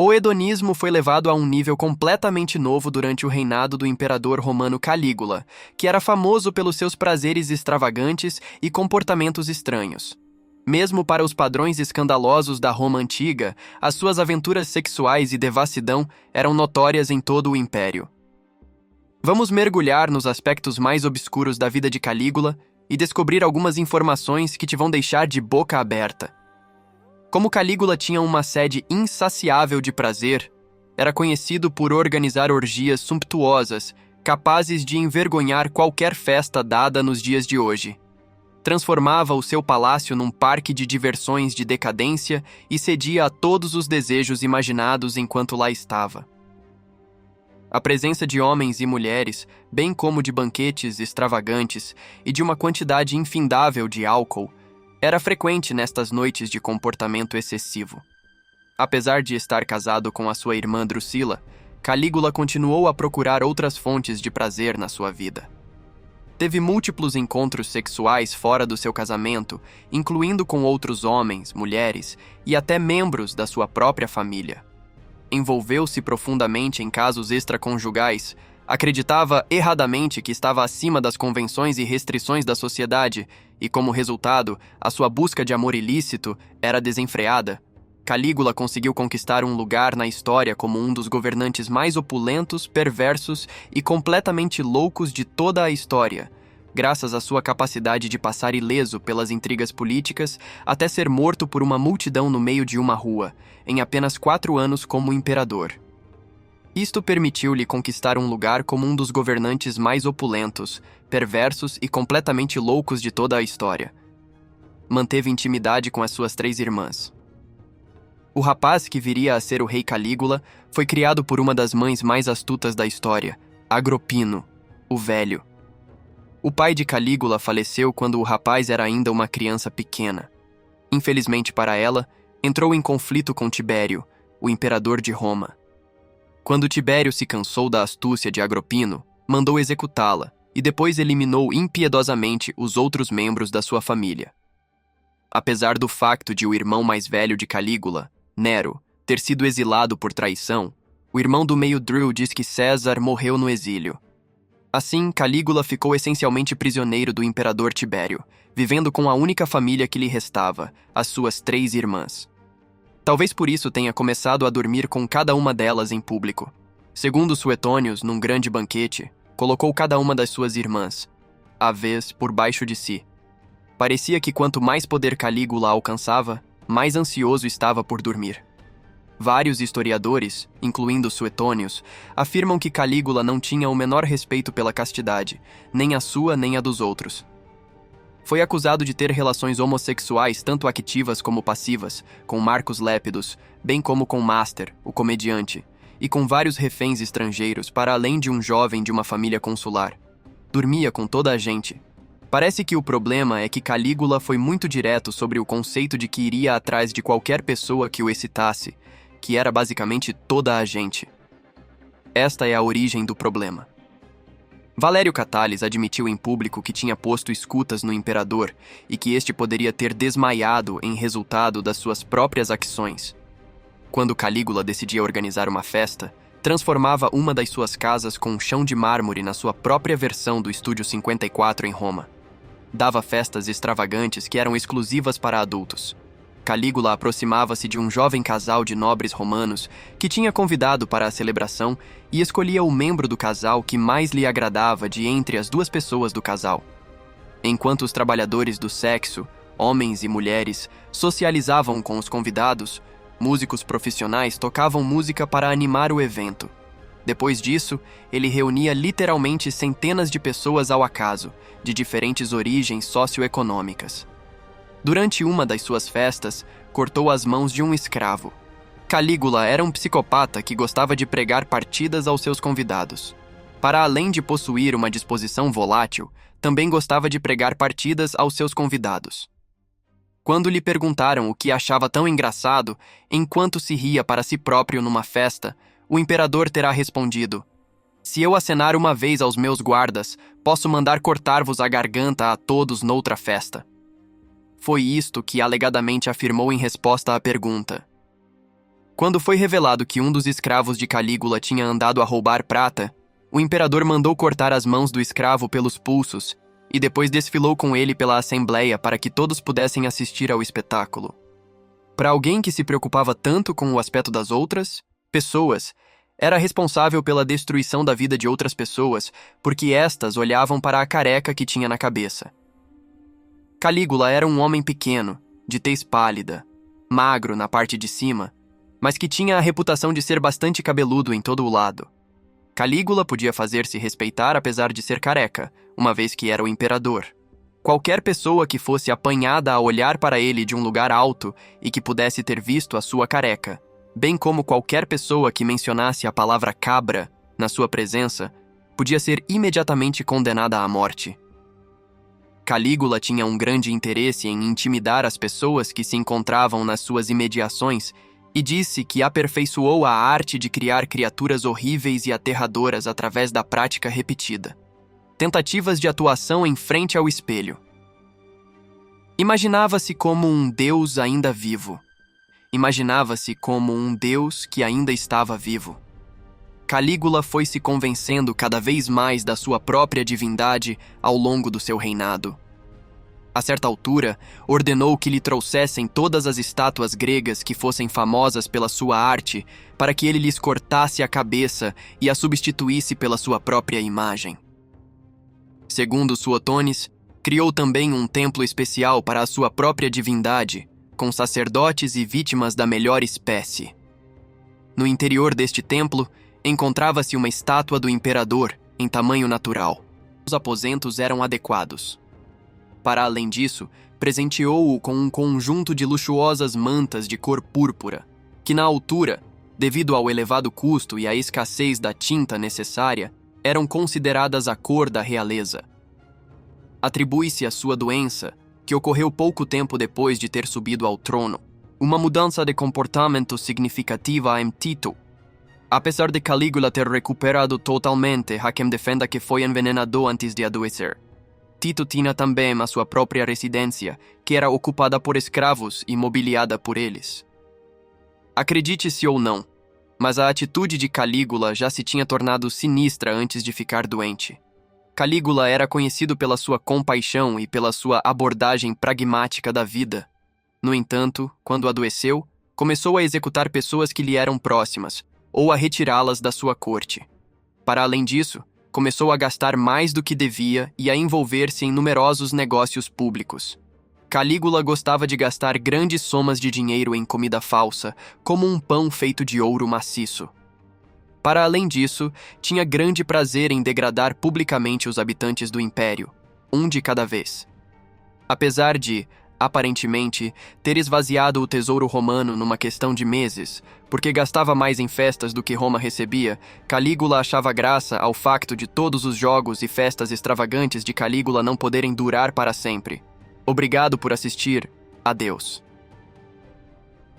O hedonismo foi levado a um nível completamente novo durante o reinado do imperador romano Calígula, que era famoso pelos seus prazeres extravagantes e comportamentos estranhos. Mesmo para os padrões escandalosos da Roma antiga, as suas aventuras sexuais e devassidão eram notórias em todo o império. Vamos mergulhar nos aspectos mais obscuros da vida de Calígula e descobrir algumas informações que te vão deixar de boca aberta. Como Calígula tinha uma sede insaciável de prazer, era conhecido por organizar orgias sumptuosas, capazes de envergonhar qualquer festa dada nos dias de hoje. Transformava o seu palácio num parque de diversões de decadência e cedia a todos os desejos imaginados enquanto lá estava. A presença de homens e mulheres, bem como de banquetes extravagantes e de uma quantidade infindável de álcool, era frequente nestas noites de comportamento excessivo. Apesar de estar casado com a sua irmã Drusila, Calígula continuou a procurar outras fontes de prazer na sua vida. Teve múltiplos encontros sexuais fora do seu casamento, incluindo com outros homens, mulheres e até membros da sua própria família. Envolveu-se profundamente em casos extraconjugais, acreditava erradamente que estava acima das convenções e restrições da sociedade e, como resultado, a sua busca de amor ilícito era desenfreada. Calígula conseguiu conquistar um lugar na história como um dos governantes mais opulentos, perversos e completamente loucos de toda a história, graças à sua capacidade de passar ileso pelas intrigas políticas até ser morto por uma multidão no meio de uma rua, em apenas 4 anos como imperador. Isto permitiu-lhe conquistar um lugar como um dos governantes mais opulentos, perversos e completamente loucos de toda a história. Manteve intimidade com as suas 3 irmãs. O rapaz que viria a ser o rei Calígula foi criado por uma das mães mais astutas da história, Agropino, o Velho. O pai de Calígula faleceu quando o rapaz era ainda uma criança pequena. Infelizmente para ela, entrou em conflito com Tibério, o imperador de Roma. Quando Tibério se cansou da astúcia de Agropino, mandou executá-la e depois eliminou impiedosamente os outros membros da sua família. Apesar do facto de o irmão mais velho de Calígula, Nero, ter sido exilado por traição, o irmão do meio Drue diz que César morreu no exílio. Assim, Calígula ficou essencialmente prisioneiro do imperador Tibério, vivendo com a única família que lhe restava, as suas 3 irmãs. Talvez por isso tenha começado a dormir com cada uma delas em público. Segundo Suetônios, num grande banquete, colocou cada uma das suas irmãs, à vez, por baixo de si. Parecia que quanto mais poder Calígula alcançava, mais ansioso estava por dormir. Vários historiadores, incluindo Suetônios, afirmam que Calígula não tinha o menor respeito pela castidade, nem a sua nem a dos outros. Foi acusado de ter relações homossexuais tanto ativas como passivas, com Marcos Lépidos, bem como com Master, o comediante, e com vários reféns estrangeiros para além de um jovem de uma família consular. Dormia com toda a gente. Parece que o problema é que Calígula foi muito direto sobre o conceito de que iria atrás de qualquer pessoa que o excitasse, que era basicamente toda a gente. Esta é a origem do problema. Valério Catales admitiu em público que tinha posto escutas no imperador e que este poderia ter desmaiado em resultado das suas próprias ações. Quando Calígula decidia organizar uma festa, transformava uma das suas casas com um chão de mármore na sua própria versão do Estúdio 54 em Roma. Dava festas extravagantes que eram exclusivas para adultos. Calígula aproximava-se de um jovem casal de nobres romanos que tinha convidado para a celebração e escolhia o membro do casal que mais lhe agradava de entre as 2 pessoas do casal. Enquanto os trabalhadores do sexo, homens e mulheres, socializavam com os convidados, músicos profissionais tocavam música para animar o evento. Depois disso, ele reunia literalmente centenas de pessoas ao acaso, de diferentes origens socioeconômicas. Durante uma das suas festas, cortou as mãos de um escravo. Calígula era um psicopata que gostava de pregar partidas aos seus convidados. Para além de possuir uma disposição volátil, também gostava de pregar partidas aos seus convidados. Quando lhe perguntaram o que achava tão engraçado, enquanto se ria para si próprio numa festa, o imperador terá respondido: "Se eu acenar uma vez aos meus guardas, posso mandar cortar-vos a garganta a todos noutra festa." Foi isto que alegadamente afirmou em resposta à pergunta: Quando foi revelado que um dos escravos de Calígula tinha andado a roubar prata, o imperador mandou cortar as mãos do escravo pelos pulsos e depois desfilou com ele pela assembleia para que todos pudessem assistir ao espetáculo. Para alguém que se preocupava tanto com o aspecto das outras pessoas, era responsável pela destruição da vida de outras pessoas, porque estas olhavam para a careca que tinha na cabeça. Calígula era um homem pequeno, de tez pálida, magro na parte de cima, mas que tinha a reputação de ser bastante cabeludo em todo o lado. Calígula podia fazer-se respeitar apesar de ser careca, uma vez que era o imperador. Qualquer pessoa que fosse apanhada a olhar para ele de um lugar alto e que pudesse ter visto a sua careca, bem como qualquer pessoa que mencionasse a palavra cabra na sua presença, podia ser imediatamente condenada à morte. Calígula tinha um grande interesse em intimidar as pessoas que se encontravam nas suas imediações e disse que aperfeiçoou a arte de criar criaturas horríveis e aterradoras através da prática repetida. Tentativas de atuação em frente ao espelho. Imaginava-se como um deus ainda vivo. Imaginava-se como um deus que ainda estava vivo. Calígula foi se convencendo cada vez mais da sua própria divindade ao longo do seu reinado. A certa altura, ordenou que lhe trouxessem todas as estátuas gregas que fossem famosas pela sua arte, para que ele lhes cortasse a cabeça e a substituísse pela sua própria imagem. Segundo Suotones, criou também um templo especial para a sua própria divindade, com sacerdotes e vítimas da melhor espécie. No interior deste templo, encontrava-se uma estátua do imperador, em tamanho natural. Os aposentos eram adequados. Para além disso, presenteou-o com um conjunto de luxuosas mantas de cor púrpura, que na altura, devido ao elevado custo e à escassez da tinta necessária, eram consideradas a cor da realeza. Atribui-se à sua doença, que ocorreu pouco tempo depois de ter subido ao trono, uma mudança de comportamento significativa em Tito. Apesar de Calígula ter recuperado totalmente, há quem defenda que foi envenenado antes de adoecer. Tito tinha também a sua própria residência, que era ocupada por escravos e mobiliada por eles. Acredite-se ou não, mas a atitude de Calígula já se tinha tornado sinistra antes de ficar doente. Calígula era conhecido pela sua compaixão e pela sua abordagem pragmática da vida. No entanto, quando adoeceu, começou a executar pessoas que lhe eram próximas, ou a retirá-las da sua corte. Para além disso, começou a gastar mais do que devia e a envolver-se em numerosos negócios públicos. Calígula gostava de gastar grandes somas de dinheiro em comida falsa, como um pão feito de ouro maciço. Para além disso, tinha grande prazer em degradar publicamente os habitantes do império, um de cada vez. Apesar de, aparentemente, ter esvaziado o tesouro romano numa questão de meses, porque gastava mais em festas do que Roma recebia, Calígula achava graça ao facto de todos os jogos e festas extravagantes de Calígula não poderem durar para sempre. Obrigado por assistir. Adeus.